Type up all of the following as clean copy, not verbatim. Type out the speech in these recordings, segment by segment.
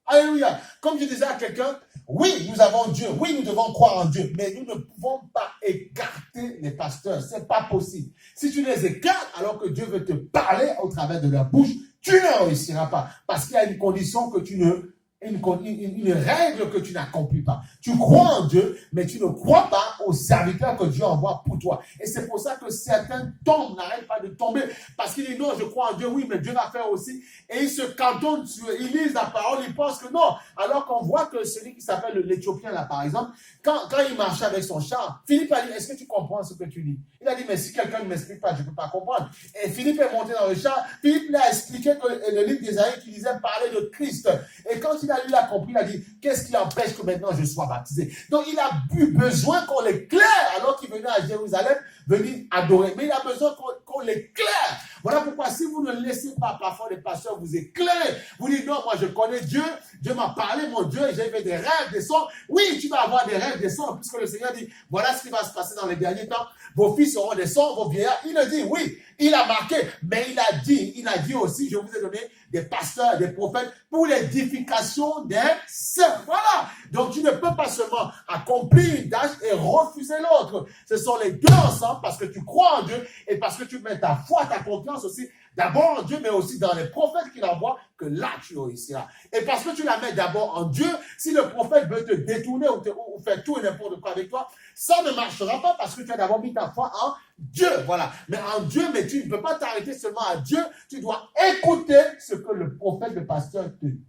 Alléluia. Comme je disais à quelqu'un, oui, nous avons Dieu. Oui, nous devons croire en Dieu. Mais nous ne pouvons pas écarter les pasteurs. Ce n'est pas possible. Si tu les écartes alors que Dieu veut te parler au travers de leur bouche, tu ne réussiras pas. Parce qu'il y a une condition que tu ne... Une règle que tu n'accomplis pas. Tu crois en Dieu, mais tu ne crois pas aux serviteurs que Dieu envoie pour toi. Et c'est pour ça que certains tombent, n'arrêtent pas de tomber. Parce qu'ils disent non, je crois en Dieu, oui, mais Dieu va faire aussi. Et ils se cantonnent, ils lisent la parole, ils pensent que non. Alors qu'on voit que celui qui s'appelle l'Éthiopien, là, par exemple, quand il marchait avec son char, Philippe a dit, est-ce que tu comprends ce que tu dis? Il a dit, mais si quelqu'un ne m'explique pas, je ne peux pas comprendre. Et Philippe est monté dans le char. Philippe lui a expliqué que le livre d'Ésaïe qui disait parler de Christ. Et quand il a compris, il a dit, qu'est-ce qui empêche que maintenant je sois baptisé? Donc il a eu besoin qu'on l'éclaire alors qu'il venait à Jérusalem, venir adorer. Mais il a besoin qu'on l'éclaire. Voilà pourquoi si vous ne laissez pas parfois les pasteurs vous éclairer, vous dites non, moi je connais Dieu, Dieu m'a parlé, mon Dieu, j'ai fait des rêves, des sons. Oui, tu vas avoir des rêves, des sons, puisque le Seigneur dit, voilà ce qui va se passer dans les derniers temps. Vos fils auront des sons, vos vieillards. Il a dit, oui, il a marqué, mais il a dit aussi, je vous ai donné des pasteurs, des prophètes pour l'édification des saints. Voilà. Donc tu ne peux pas seulement accomplir une tâche et refuser l'autre. Ce sont les deux ensemble parce que tu crois en Dieu et parce que tu mets ta foi, ta confiance aussi d'abord en Dieu, mais aussi dans les prophètes qu'il envoie, que là tu réussiras. Et parce que tu la mets d'abord en Dieu, si le prophète veut te détourner ou faire tout et n'importe quoi avec toi, ça ne marchera pas parce que tu as d'abord mis ta foi en Dieu. Voilà. Mais en Dieu, mais tu ne peux pas t'arrêter seulement à Dieu, tu dois écouter ce que le prophète, le pasteur te dit.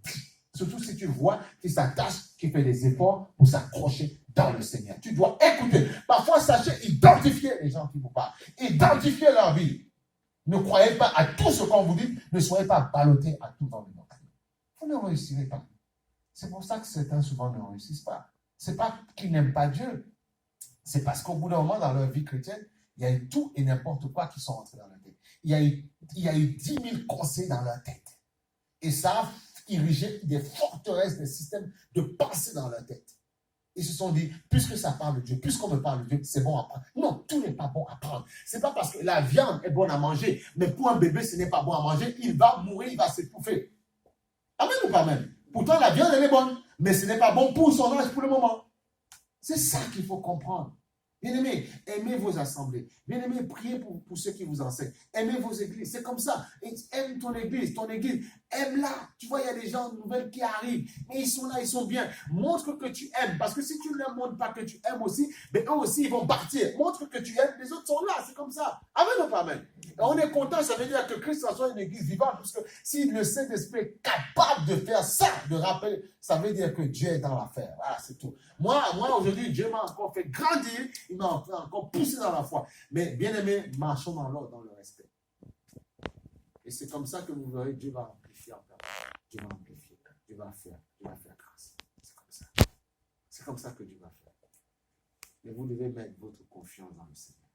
Surtout si tu vois qu'il s'attache, qu'il fait des efforts pour s'accrocher dans le Seigneur. Tu dois écouter. Parfois, sachez identifier les gens qui vous parlent. Identifier leur vie. Ne croyez pas à tout ce qu'on vous dit. Ne soyez pas ballottés à tout dans le monde. Vous ne réussirez pas. C'est pour ça que certains souvent ne réussissent pas. Ce n'est pas qu'ils n'aiment pas Dieu. C'est parce qu'au bout d'un moment, dans leur vie chrétienne, il y a eu tout et n'importe quoi qui sont entrés dans leur tête. Il y a eu 10 000 conseils dans leur tête. Et ça a érigé des forteresses, des systèmes de pensée dans leur tête. Ils se sont dit, puisque ça parle de Dieu, puisqu'on me parle de Dieu, c'est bon à prendre. Non, tout n'est pas bon à prendre. C'est pas parce que la viande est bonne à manger, mais pour un bébé, ce n'est pas bon à manger, il va mourir, il va s'étouffer. Amen ou pas même? Pourtant, la viande, elle est bonne, mais ce n'est pas bon pour son âge pour le moment. C'est ça qu'il faut comprendre. Bien-aimés, aimez vos assemblées. Bien-aimés, priez pour ceux qui vous enseignent. Aimez vos églises. C'est comme ça. Aime ton église. Aime-la. Tu vois, il y a des gens nouvelles qui arrivent. Mais ils sont là, ils sont bien. Montre que tu aimes. Parce que si tu ne leur montres pas que tu aimes aussi, mais eux aussi, ils vont partir. Montre que tu aimes. Les autres sont là. C'est comme ça. Amen ou pas amen? Et on est content. Ça veut dire que Christ en soit une église vivante. Parce que si le Saint-Esprit est capable de faire ça, de rappeler, ça veut dire que Dieu est dans l'affaire. Voilà, c'est tout. Moi aujourd'hui, Dieu m'a encore fait grandir. Il m'a encore poussé dans la foi. Mais bien aimé, marchons dans l'ordre, dans le respect. Et c'est comme ça que vous verrez, Dieu va amplifier encore. Dieu va amplifier. Dieu va faire grâce. C'est comme ça. C'est comme ça que Dieu va faire. Et vous devez mettre votre confiance dans le Seigneur.